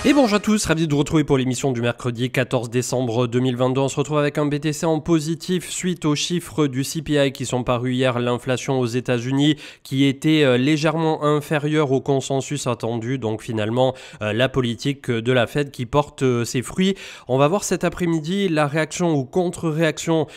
Et bonjour à tous, ravi de vous retrouver pour l'émission du mercredi 14 décembre 2022. On se retrouve avec un BTC en positif suite aux chiffres du CPI qui sont parus hier. L'inflation aux États-Unis qui était légèrement inférieure au consensus attendu. Donc finalement, la politique de la Fed qui porte ses fruits. On va voir cet après-midi la réaction ou contre-réaction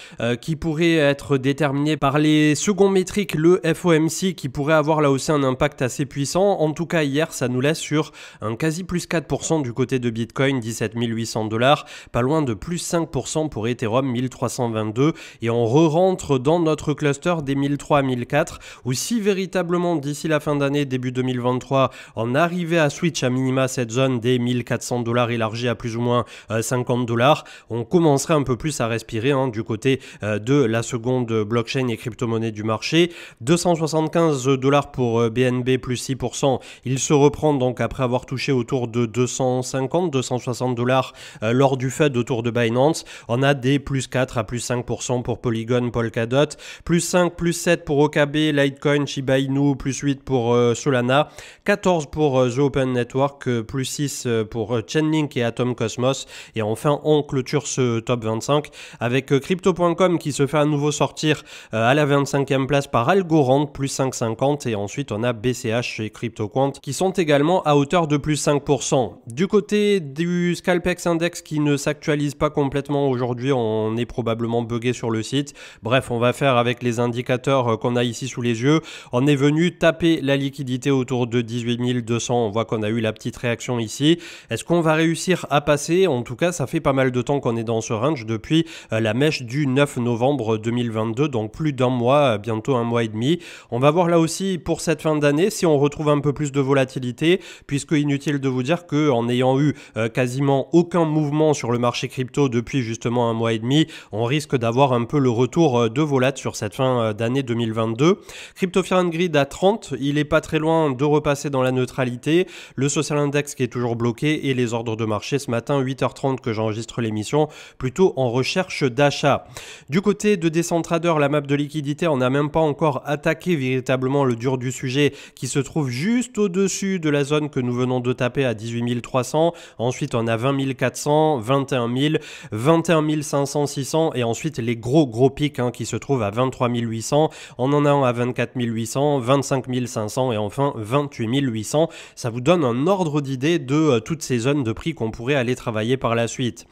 qui pourrait être déterminée par les seconds métriques, le FOMC, qui pourrait avoir là aussi un impact assez puissant. En tout cas, hier, ça nous laisse sur un quasi plus 4% du côté de Bitcoin, 17 800 $, pas loin de plus 5% pour Ethereum, 1322, et on re-rentre dans notre cluster des 1003 à 1004, où si véritablement d'ici la fin d'année, début 2023, on arrivait à switch à minima cette zone des 1400 $ élargie à plus ou moins 50 $, on commencerait un peu plus à respirer du côté de la seconde blockchain et crypto-monnaie du marché. 275 $ pour BNB plus 6%, il se reprend donc après avoir touché autour de 250-260 $ lors du Fed autour de Binance. On a des plus 4 à plus 5% pour Polygon, Polkadot, plus 5, plus 7 pour OKB, Litecoin, Shiba Inu, plus 8 pour Solana, 14 pour The Open Network, plus 6 pour Chainlink et Atom Cosmos. Et enfin, on clôture ce top 25 avec Crypto.com qui se fait à nouveau sortir à la 25e place par Algorand, plus 5,50. Et ensuite, on a BCH et CryptoQuant qui sont également à hauteur de plus 5%. Du côté du Scalpex Index qui ne s'actualise pas complètement aujourd'hui, on est probablement buggé sur le site. Bref, on va faire avec les indicateurs qu'on a ici sous les yeux. On est venu taper la liquidité autour de 18 200. On voit qu'on a eu la petite réaction ici. Est-ce qu'on va réussir à passer? En tout cas, ça fait pas mal de temps qu'on est dans ce range depuis la mèche du 9 novembre 2022, donc plus d'un mois, bientôt un mois et demi. On va voir là aussi pour cette fin d'année si on retrouve un peu plus de volatilité, puisque inutile de vous dire qu'en ayant eu quasiment aucun mouvement sur le marché crypto depuis justement un mois et demi, on risque d'avoir un peu le retour de volat sur cette fin d'année 2022. Crypto Fear and Greed à 30, il est pas très loin de repasser dans la neutralité. Le Social Index qui est toujours bloqué et les ordres de marché ce matin 8h30 que j'enregistre l'émission, plutôt en recherche d'achat. Du côté de Decentrader, la map de liquidité, on n'a même pas encore attaqué véritablement le dur du sujet qui se trouve juste au-dessus de la zone que nous venons de taper à 18 300, ensuite on a 20 400, 21 000, 21 500, 600 et ensuite les gros pics qui se trouvent à 23 800, on en a un à 24 800, 25 500 et enfin 28 800. Ça vous donne un ordre d'idée de toutes ces zones de prix qu'on pourrait aller travailler par la suite.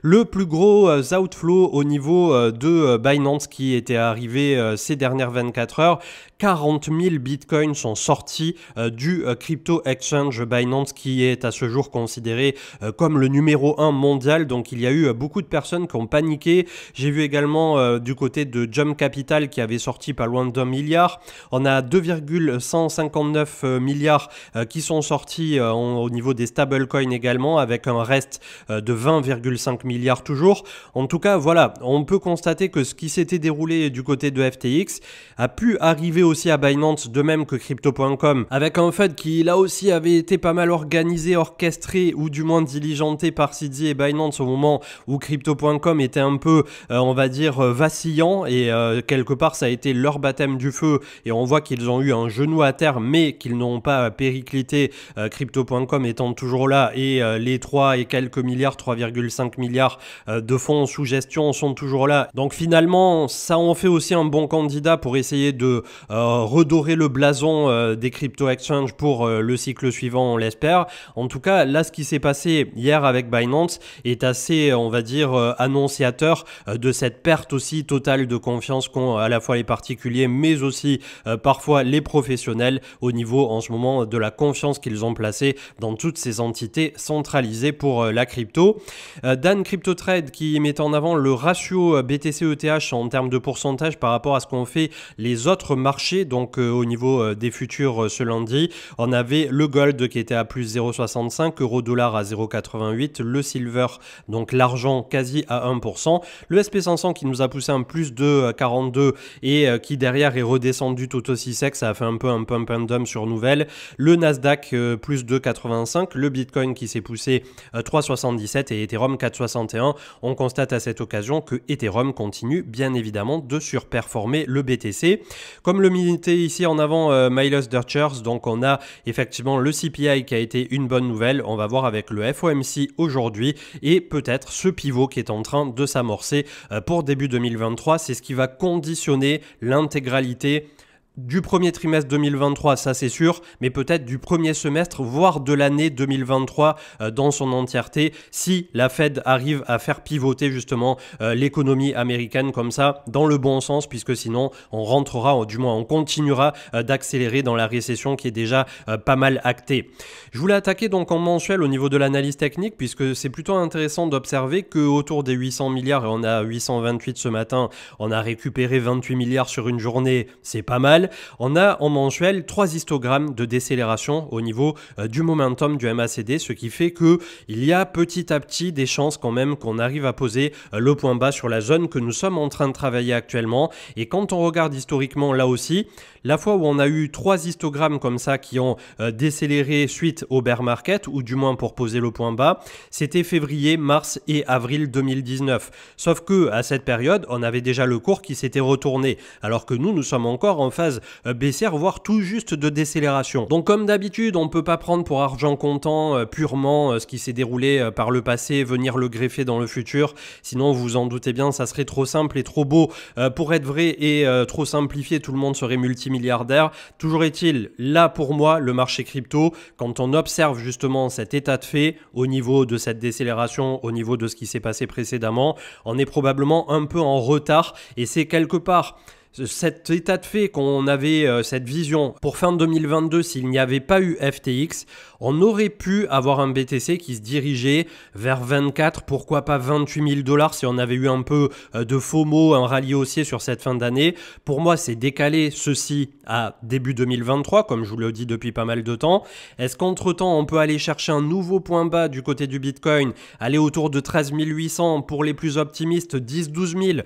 Le plus gros outflow au niveau de Binance qui était arrivé ces dernières 24 heures, 40 000 bitcoins sont sortis du crypto exchange Binance qui est à ce jour considéré comme le numéro 1 mondial. Donc il y a eu beaucoup de personnes qui ont paniqué. J'ai vu également du côté de Jump Capital qui avait sorti pas loin d'1 milliard. On a 2,159 milliards qui sont sortis au niveau des stablecoins également, avec un reste de 20,5 milliards toujours. En tout cas, voilà, on peut constater que ce qui s'était déroulé du côté de FTX a pu arriver aussi à Binance, de même que Crypto.com, avec un Fed qui là aussi avait été pas mal organisé, orchestré ou du moins diligenté par CZ et Binance au moment où Crypto.com était un peu, on va dire, vacillant et quelque part ça a été leur baptême du feu et on voit qu'ils ont eu un genou à terre mais qu'ils n'ont pas périclité, Crypto.com étant toujours là et les 3 et quelques milliards, 3,5 milliards de fonds sous gestion sont toujours là. Donc finalement ça en fait aussi un bon candidat pour essayer de redorer le blason des crypto exchange pour le cycle suivant, on l'espère. En tout cas, là, ce qui s'est passé hier avec Binance est assez, on va dire, annonciateur de cette perte aussi totale de confiance qu'ont à la fois les particuliers, mais aussi parfois les professionnels au niveau en ce moment de la confiance qu'ils ont placée dans toutes ces entités centralisées pour la crypto. Dan CryptoTrade qui met en avant le ratio BTC-ETH en termes de pourcentage par rapport à ce qu'ont fait les autres marchés, donc au niveau des futurs ce lundi. On avait le gold qui était à plus 0,65, euro-dollar à 0,88, le silver, donc l'argent quasi à 1%, le SP500 qui nous a poussé un plus de 42 et qui derrière est redescendu tout aussi sec, ça a fait un peu un pump and dump sur nouvelle, le Nasdaq plus 2,85, le Bitcoin qui s'est poussé 3,77 et Ethereum 4,61. On constate à cette occasion que Ethereum continue bien évidemment de surperformer le BTC. Comme le militait ici en avant Miles Dutchers, donc on a effectivement le CPI qui a été une bonne nouvelle, mensuel. On va voir avec le FOMC aujourd'hui et peut-être ce pivot qui est en train de s'amorcer pour début 2023. C'est ce qui va conditionner l'intégralité du premier trimestre 2023, ça c'est sûr, mais peut-être du premier semestre, voire de l'année 2023 dans son entièreté, si la Fed arrive à faire pivoter justement l'économie américaine comme ça, dans le bon sens, puisque sinon on rentrera, ou du moins on continuera d'accélérer dans la récession qui est déjà pas mal actée. Je voulais attaquer donc en mensuel au niveau de l'analyse technique, puisque c'est plutôt intéressant d'observer qu'autour des 800 milliards, et on a 828 ce matin, on a récupéré 28 milliards sur une journée, c'est pas mal. On a en mensuel 3 histogrammes de décélération au niveau du momentum du MACD, ce qui fait qu'il y a petit à petit des chances quand même qu'on arrive à poser le point bas sur la zone que nous sommes en train de travailler actuellement. Et quand on regarde historiquement là aussi, la fois où on a eu 3 histogrammes comme ça qui ont décéléré suite au bear market, ou du moins pour poser le point bas, c'était février, mars et avril 2019. Sauf que à cette période, on avait déjà le cours qui s'était retourné, alors que nous sommes encore en phase baissière, voire tout juste de décélération. Donc comme d'habitude, on ne peut pas prendre pour argent comptant purement ce qui s'est déroulé par le passé, venir le greffer dans le futur. Sinon, vous en doutez bien, ça serait trop simple et trop beau pour être vrai et trop simplifié, tout le monde serait multimilliardaire. Toujours est-il, là pour moi, le marché crypto, quand on observe justement cet état de fait au niveau de cette décélération, au niveau de ce qui s'est passé précédemment, on est probablement un peu en retard et c'est quelque part cet état de fait qu'on avait cette vision pour fin 2022, s'il n'y avait pas eu FTX, on aurait pu avoir un BTC qui se dirigeait vers 24, pourquoi pas 28 000 $ si on avait eu un peu de FOMO, un rallye haussier sur cette fin d'année. Pour moi, c'est décalé ceci à début 2023, comme je vous le dis depuis pas mal de temps. Est-ce qu'entre-temps, on peut aller chercher un nouveau point bas du côté du Bitcoin, aller autour de 13 800 pour les plus optimistes, 10-12 000?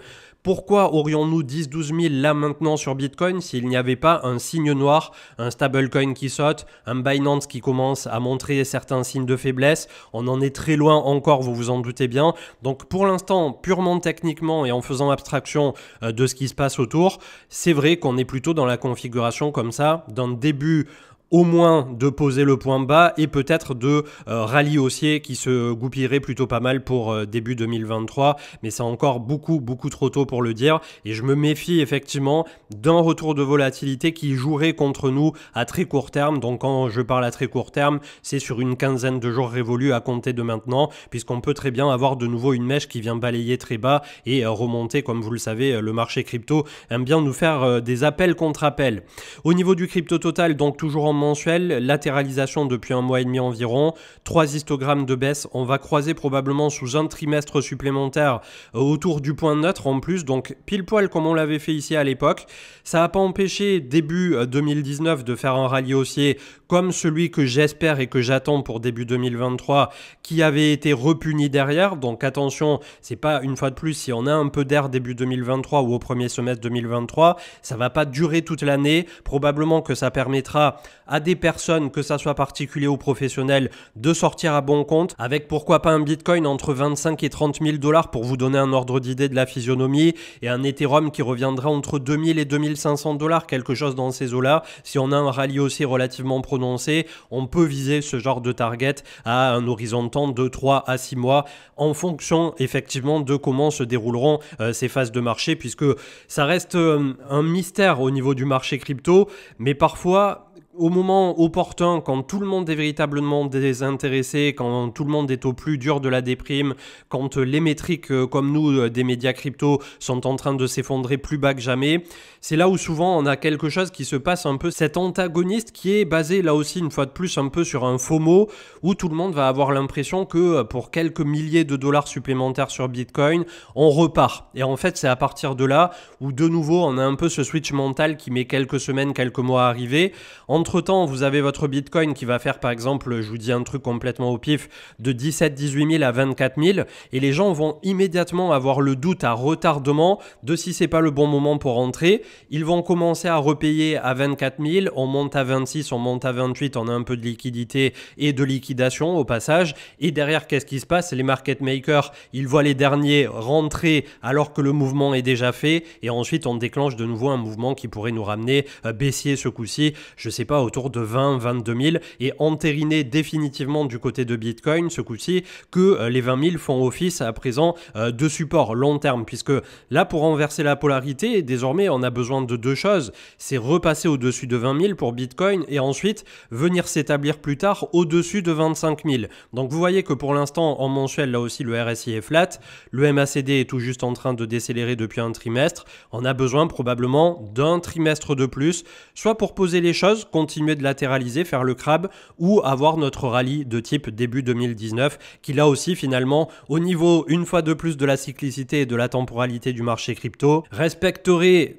Pourquoi aurions-nous 10-12 000 là maintenant sur Bitcoin s'il n'y avait pas un signe noir, un stablecoin qui saute, un Binance qui commence à montrer certains signes de faiblesse? On en est très loin encore, vous vous en doutez bien. Donc pour l'instant, purement techniquement et en faisant abstraction de ce qui se passe autour, c'est vrai qu'on est plutôt dans la configuration comme ça, d'un début au moins de poser le point bas et peut-être de rallye haussier qui se goupillerait plutôt pas mal pour début 2023. Mais c'est encore beaucoup trop tôt pour le dire. Et je me méfie effectivement d'un retour de volatilité qui jouerait contre nous à très court terme. Donc quand je parle à très court terme, c'est sur une quinzaine de jours révolus à compter de maintenant, puisqu'on peut très bien avoir de nouveau une mèche qui vient balayer très bas et remonter. Comme vous le savez, le marché crypto aime bien nous faire des appels contre appels. Au niveau du crypto total, donc toujours en mensuel, latéralisation depuis 1 mois et demi environ, 3 histogrammes de baisse, on va croiser probablement sous un trimestre supplémentaire autour du point neutre en plus, donc pile poil comme on l'avait fait ici à l'époque. Ça n'a pas empêché début 2019 de faire un rallye haussier comme celui que j'espère et que j'attends pour début 2023 qui avait été repuni derrière, donc attention, c'est pas une fois de plus, si on a un peu d'air début 2023 ou au premier semestre 2023, ça va pas durer toute l'année, probablement que ça permettra à des personnes, que ça soit particulier ou professionnel, de sortir à bon compte avec pourquoi pas un Bitcoin entre 25 et 30 000 $ pour vous donner un ordre d'idée de la physionomie et un Ethereum qui reviendra entre 2000 et 2500 $, quelque chose dans ces eaux-là. Si on a un rallye aussi relativement prononcé, on peut viser ce genre de target à un horizon de temps de 3 à 6 mois en fonction effectivement de comment se dérouleront ces phases de marché, puisque ça reste un mystère au niveau du marché crypto, mais parfois au moment opportun, quand tout le monde est véritablement désintéressé, quand tout le monde est au plus dur de la déprime, quand les métriques comme nous des médias crypto sont en train de s'effondrer plus bas que jamais, c'est là où souvent on a quelque chose qui se passe un peu, cet antagoniste qui est basé là aussi une fois de plus un peu sur un FOMO, où tout le monde va avoir l'impression que pour quelques milliers de dollars supplémentaires sur Bitcoin, on repart. Et en fait c'est à partir de là où de nouveau on a un peu ce switch mental qui met quelques semaines, quelques mois à arriver. Entre-temps, vous avez votre Bitcoin qui va faire par exemple, je vous dis un truc complètement au pif, de 17-18 000 à 24 000 et les gens vont immédiatement avoir le doute à retardement de si c'est pas le bon moment pour rentrer. Ils vont commencer à repayer à 24 000, on monte à 26, on monte à 28, on a un peu de liquidité et de liquidation au passage. Et derrière, qu'est-ce qui se passe? Les market makers, ils voient les derniers rentrer alors que le mouvement est déjà fait et ensuite on déclenche de nouveau un mouvement qui pourrait nous ramener baissier ce coup-ci. Je sais pas pas, autour de 20 22 000 et entériner définitivement du côté de Bitcoin ce coup-ci que les 20 000 font office à présent de support long terme, puisque là, pour renverser la polarité, désormais on a besoin de deux choses, c'est repasser au-dessus de 20 000 pour Bitcoin et ensuite venir s'établir plus tard au-dessus de 25 000. Donc vous voyez que pour l'instant en mensuel, là aussi le RSI est flat, le MACD est tout juste en train de décélérer depuis un trimestre, on a besoin probablement d'un trimestre de plus, soit pour poser les choses, continuer de latéraliser, faire le crabe, ou avoir notre rallye de type début 2019, qui là aussi finalement, au niveau une fois de plus de la cyclicité et de la temporalité du marché crypto, respecterait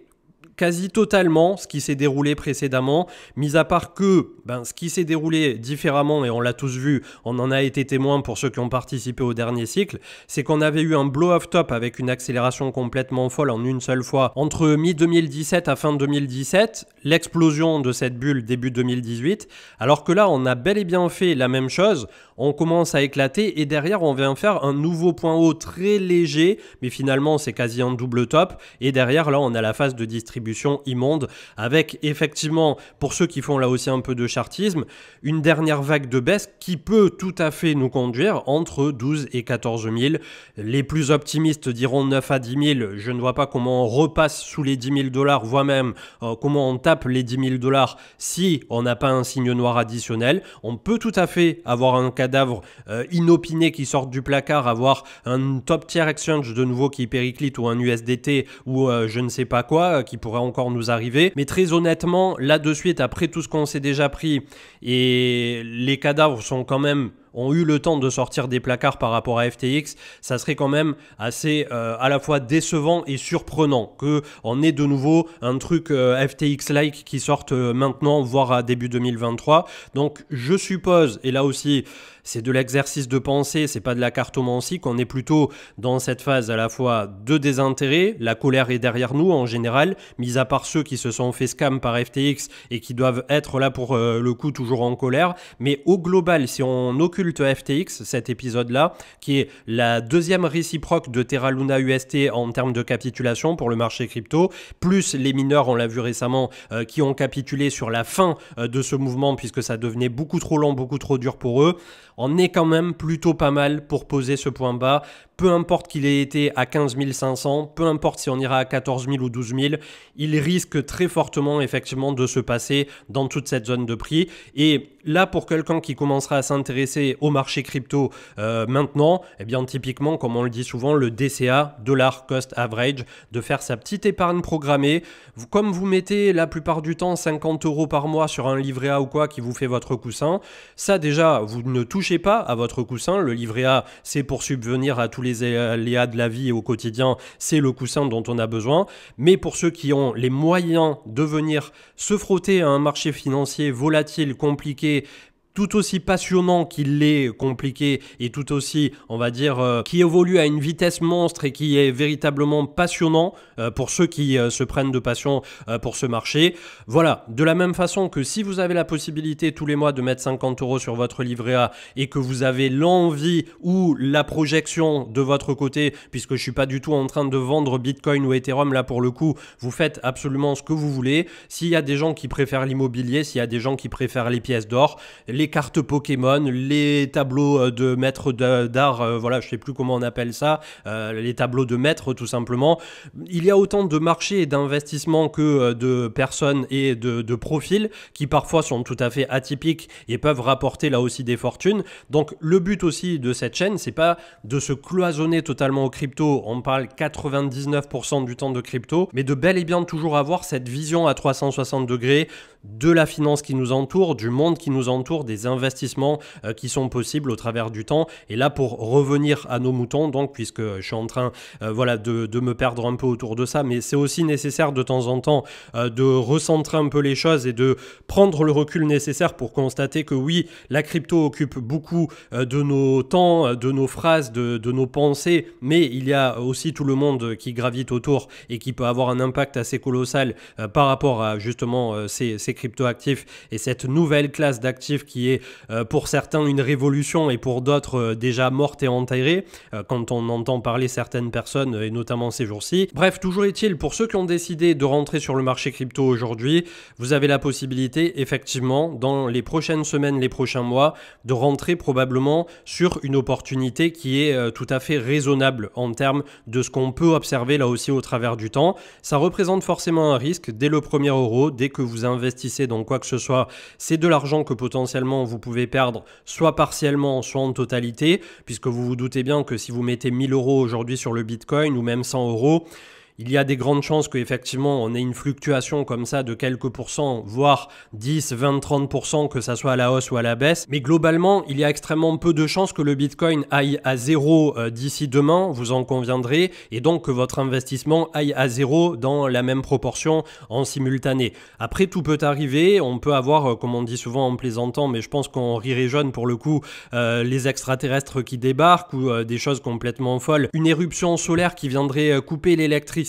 quasi totalement ce qui s'est déroulé précédemment, mis à part que ce qui s'est déroulé différemment, et on l'a tous vu, on en a été témoin pour ceux qui ont participé au dernier cycle, c'est qu'on avait eu un blow-off top avec une accélération complètement folle en une seule fois entre mi-2017 à fin 2017, l'explosion de cette bulle début 2018, alors que là on a bel et bien fait la même chose, on commence à éclater et derrière on vient faire un nouveau point haut très léger, mais finalement c'est quasi un double top, et derrière là on a la phase de distribution immonde avec effectivement, pour ceux qui font là aussi un peu de chartisme, une dernière vague de baisse qui peut tout à fait nous conduire entre 12 et 14 000. Les plus optimistes diront 9 à 10 000. Je ne vois pas comment on repasse sous les 10 000 $, voire même comment on tape les 10 000 $ si on n'a pas un signe noir additionnel. On peut tout à fait avoir un cadavre inopiné qui sort du placard, avoir un top tier exchange de nouveau qui périclite ou un USDT ou je ne sais pas quoi qui pourrait encore nous arriver. Mais très honnêtement, là de suite, après tout ce qu'on s'est déjà pris et les cadavres sont quand même ont eu le temps de sortir des placards par rapport à FTX, ça serait quand même assez à la fois décevant et surprenant qu'on ait de nouveau un truc FTX-like qui sorte maintenant, voire à début 2023. Donc je suppose, et là aussi c'est de l'exercice de pensée, c'est pas de la cartomancie, qu'on est plutôt dans cette phase à la fois de désintérêt, la colère est derrière nous en général, mis à part ceux qui se sont fait scam par FTX et qui doivent être là pour le coup toujours en colère, mais au global, si on occulte FTX, cet épisode-là, qui est la deuxième réciproque de Terra Luna UST en termes de capitulation pour le marché crypto, plus les mineurs, on l'a vu récemment, qui ont capitulé sur la fin de ce mouvement puisque ça devenait beaucoup trop long, beaucoup trop dur pour eux, on est quand même plutôt pas mal pour poser ce point bas. Peu importe qu'il ait été à 15 500, peu importe si on ira à 14 000 ou 12 000, il risque très fortement effectivement de se passer dans toute cette zone de prix. Et là, pour quelqu'un qui commencera à s'intéresser au marché crypto maintenant, eh bien typiquement, comme on le dit souvent, le DCA, Dollar Cost Average, de faire sa petite épargne programmée. Comme vous mettez la plupart du temps 50 € par mois sur un livret A ou quoi qui vous fait votre coussin, ça déjà, vous ne touchez pas à votre coussin. Le livret A, c'est pour subvenir à tous les aléas de la vie et au quotidien, c'est le coussin dont on a besoin. Mais pour ceux qui ont les moyens de venir se frotter à un marché financier volatile, compliqué, tout aussi passionnant qu'il l'est compliqué et tout aussi, on va dire, qui évolue à une vitesse monstre et qui est véritablement passionnant pour ceux qui se prennent de passion pour ce marché. Voilà, de la même façon que si vous avez la possibilité tous les mois de mettre 50 € sur votre livret A et que vous avez l'envie ou la projection de votre côté, puisque je ne suis pas du tout en train de vendre Bitcoin ou Ethereum, là pour le coup, vous faites absolument ce que vous voulez. S'il y a des gens qui préfèrent l'immobilier, s'il y a des gens qui préfèrent les pièces d'or, les cartes Pokémon, les tableaux de maîtres d'art, voilà, je sais plus comment on appelle ça, les tableaux de maîtres tout simplement. Il y a autant de marchés et d'investissements que de personnes et de profils qui parfois sont tout à fait atypiques et peuvent rapporter là aussi des fortunes. Donc le but aussi de cette chaîne, c'est pas de se cloisonner totalement au crypto, on parle 99% du temps de crypto, mais de bel et bien toujours avoir cette vision à 360 degrés de la finance qui nous entoure, du monde qui nous entoure, des investissements qui sont possibles au travers du temps. Et là, pour revenir à nos moutons, donc, puisque je suis en train voilà, de me perdre un peu autour de ça, mais c'est aussi nécessaire de temps en temps de recentrer un peu les choses et de prendre le recul nécessaire pour constater que oui, la crypto occupe beaucoup de nos temps, de nos phrases, de nos pensées, mais il y a aussi tout le monde qui gravite autour et qui peut avoir un impact assez colossal par rapport à justement ces ces cryptoactifs et cette nouvelle classe d'actifs qui est pour certains une révolution et pour d'autres déjà morte et enterrée quand on entend parler certaines personnes et notamment ces jours-ci. Bref, toujours est-il, pour ceux qui ont décidé de rentrer sur le marché crypto aujourd'hui, vous avez la possibilité effectivement dans les prochaines semaines, les prochains mois, de rentrer probablement sur une opportunité qui est tout à fait raisonnable en termes de ce qu'on peut observer là aussi au travers du temps. Ça représente forcément un risque dès le premier euro, dès que vous investissez dans quoi que ce soit, c'est de l'argent que potentiellement vous pouvez perdre soit partiellement, soit en totalité, puisque vous vous doutez bien que si vous mettez 1000 euros aujourd'hui sur le Bitcoin ou même 100 euros, il y a des grandes chances qu'effectivement on ait une fluctuation comme ça de quelques pourcents, voire 10, 20, 30%, que ça soit à la hausse ou à la baisse. Mais globalement, il y a extrêmement peu de chances que le Bitcoin aille à zéro d'ici demain, vous en conviendrez, et donc que votre investissement aille à zéro dans la même proportion en simultané. Après, tout peut arriver, on peut avoir, comme on dit souvent en plaisantant, mais je pense qu'on rirait jaune pour le coup, les extraterrestres qui débarquent ou des choses complètement folles. Une éruption solaire qui viendrait couper l'électricité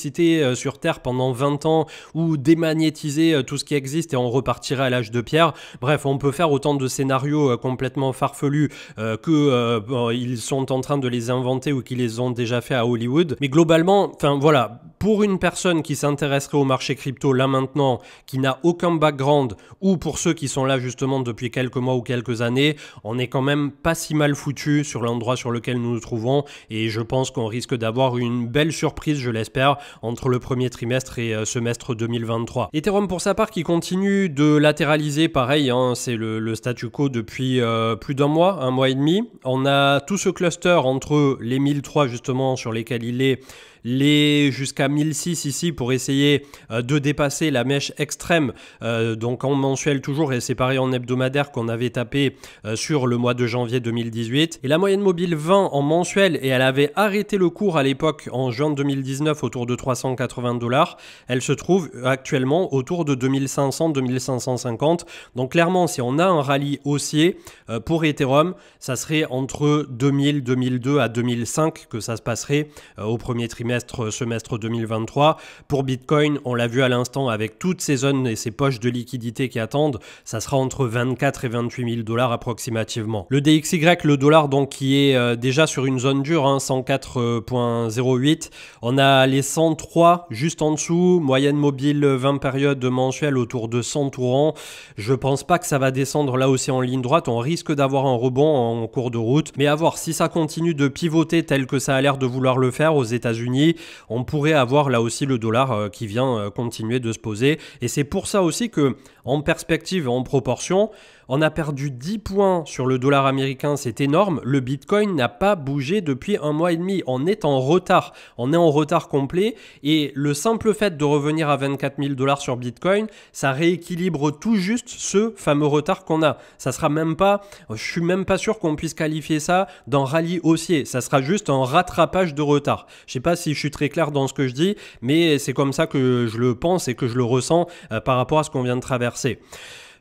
sur Terre pendant 20 ans ou démagnétiser tout ce qui existe et on repartirait à l'âge de pierre. Bref, on peut faire autant de scénarios complètement farfelus qu'ils sont en train de les inventer ou qu'ils les ont déjà fait à Hollywood. Mais globalement, enfin voilà, pour une personne qui s'intéresserait au marché crypto là maintenant, qui n'a aucun background, ou pour ceux qui sont là justement depuis quelques mois ou quelques années, on est quand même pas si mal foutu sur l'endroit sur lequel nous nous trouvons et je pense qu'on risque d'avoir une belle surprise, je l'espère, entre le premier trimestre et semestre 2023. Ethereum pour sa part qui continue de latéraliser, pareil, hein, c'est le statu quo depuis plus d'un mois et demi. On a tout ce cluster entre les 1003 justement sur lesquels il est, les jusqu'à 1006 ici pour essayer de dépasser la mèche extrême, donc en mensuel toujours et séparé en hebdomadaire qu'on avait tapé sur le mois de janvier 2018. Et la moyenne mobile 20 en mensuel, et elle avait arrêté le cours à l'époque en juin 2019 autour de 380 $. Elle se trouve actuellement autour de 2500-2550. Donc clairement, si on a un rallye haussier pour Ethereum, ça serait entre 2000, 2002 à 2005 que ça se passerait au premier trimestre semestre 2023. Pour Bitcoin, on l'a vu à l'instant avec toutes ces zones et ces poches de liquidité qui attendent, ça sera entre 24 et 28 000 $ approximativement. Le DXY, le dollar donc qui est déjà sur une zone dure, 104.08. On a les 103 juste en dessous, moyenne mobile 20 périodes mensuelles autour de 100 tours. Je pense pas que ça va descendre là aussi en ligne droite, on risque d'avoir un rebond en cours de route, mais à voir si ça continue de pivoter tel que ça a l'air de vouloir le faire aux États-Unis. On pourrait avoir là aussi le dollar qui vient continuer de se poser. Et c'est pour ça aussi que, en perspective, en proportion, on a perdu 10 points sur le dollar américain, c'est énorme. Le Bitcoin n'a pas bougé depuis un mois et demi. On est en retard. On est en retard complet. Et le simple fait de revenir à 24 000 $ sur Bitcoin, ça rééquilibre tout juste ce fameux retard qu'on a. Ça sera même pas, je suis même pas sûr qu'on puisse qualifier ça d'un rallye haussier. Ça sera juste un rattrapage de retard. Je sais pas si je suis très clair dans ce que je dis, mais c'est comme ça que je le pense et que je le ressens par rapport à ce qu'on vient de traverser.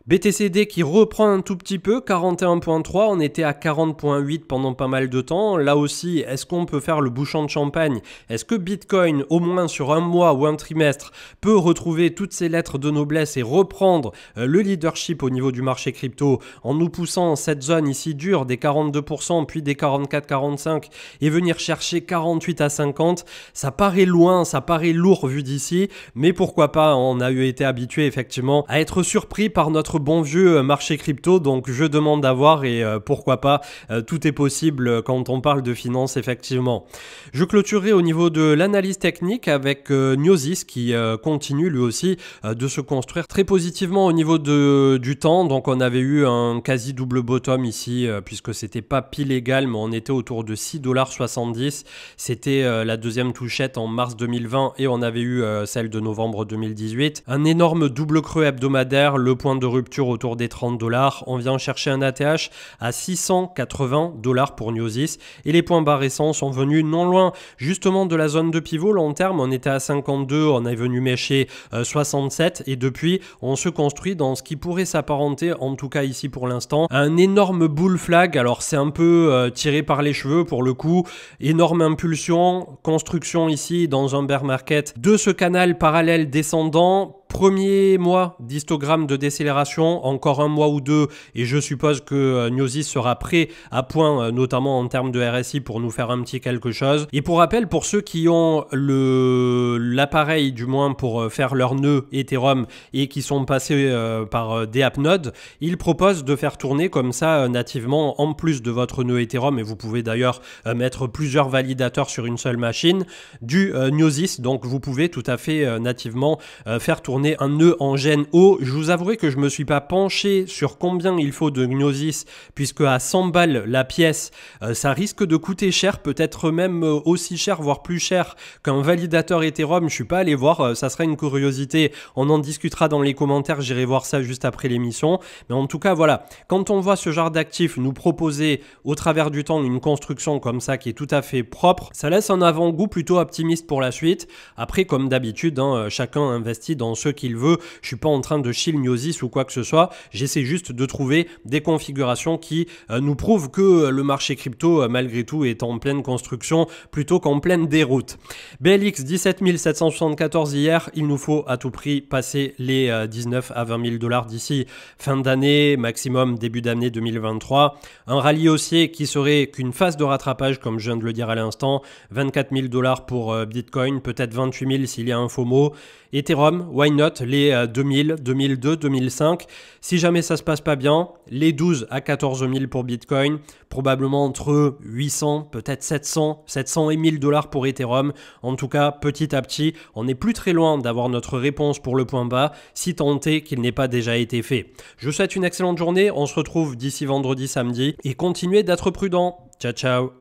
BTCD qui reprend un tout petit peu, 41.3, on était à 40.8 pendant pas mal de temps. Là aussi, est-ce qu'on peut faire le bouchon de champagne? Est-ce que Bitcoin, au moins sur un mois ou un trimestre, peut retrouver toutes ses lettres de noblesse et reprendre le leadership au niveau du marché crypto en nous poussant cette zone ici dure des 42%, puis des 44-45 et venir chercher 48 à 50? Ça paraît loin, ça paraît lourd vu d'ici, mais pourquoi pas, on a été habitué effectivement à être surpris par notre bon vieux marché crypto, donc je demande à voir et pourquoi pas, tout est possible quand on parle de finance effectivement. Je clôturerai au niveau de l'analyse technique avec Gnosis qui continue lui aussi de se construire très positivement au niveau du temps. Donc on avait eu un quasi double bottom ici puisque c'était pas pile égal, mais on était autour de 6,70 $. C'était la deuxième touchette en mars 2020 et on avait eu celle de novembre 2018. Un énorme double creux hebdomadaire, le point de rupture autour des 30 $. On vient chercher un ATH à 680 $ pour Gnosis et les points bas récents sont venus non loin justement de la zone de pivot long terme. On était à 52, on est venu mêcher 67 et depuis on se construit dans ce qui pourrait s'apparenter, en tout cas ici pour l'instant, à un énorme bull flag. Alors c'est un peu tiré par les cheveux pour le coup, énorme impulsion, construction ici dans un bear market de ce canal parallèle descendant Premier mois d'histogramme de décélération, encore un mois ou deux, et je suppose que Gnosis sera prêt à point, notamment en termes de RSI, pour nous faire un petit quelque chose. Et pour rappel, pour ceux qui ont l'appareil du moins pour faire leur nœud Ethereum et qui sont passés par DAppNode, ils proposent de faire tourner comme ça nativement, en plus de votre nœud Ethereum, et vous pouvez d'ailleurs mettre plusieurs validateurs sur une seule machine, du Gnosis. Donc vous pouvez tout à fait nativement faire tourner un nœud en Gen O. Je vous avouerai que je me suis pas penché sur combien il faut de Gnosis, puisque à 100 balles la pièce, ça risque de coûter cher, peut-être même aussi cher, voire plus cher qu'un validateur Ethereum. Je suis pas allé voir, ça sera une curiosité, on en discutera dans les commentaires, j'irai voir ça juste après l'émission. Mais en tout cas voilà, quand on voit ce genre d'actif nous proposer au travers du temps une construction comme ça qui est tout à fait propre, ça laisse un avant-goût plutôt optimiste pour la suite. Après, comme d'habitude, chacun investit dans ce qu'il veut. Je suis pas en train de chill Gnosis ou quoi que ce soit. J'essaie juste de trouver des configurations qui nous prouvent que le marché crypto, malgré tout, est en pleine construction plutôt qu'en pleine déroute. BLX 17 774 hier. Il nous faut à tout prix passer les 19 à 20 000 $ d'ici fin d'année, maximum début d'année 2023. Un rallye haussier qui serait qu'une phase de rattrapage, comme je viens de le dire à l'instant. 24 000 $ pour Bitcoin, peut-être 28 000 s'il y a un FOMO. Ethereum, why not, les 2000, 2002, 2005. Si jamais ça se passe pas bien, les 12 à 14 000 pour Bitcoin, probablement entre 800, peut-être 700 et 1000 $ pour Ethereum. En tout cas, petit à petit, on n'est plus très loin d'avoir notre réponse pour le point bas, si tant est qu'il n'ait pas déjà été fait. Je vous souhaite une excellente journée, on se retrouve d'ici vendredi, samedi, et continuez d'être prudents. Ciao, ciao.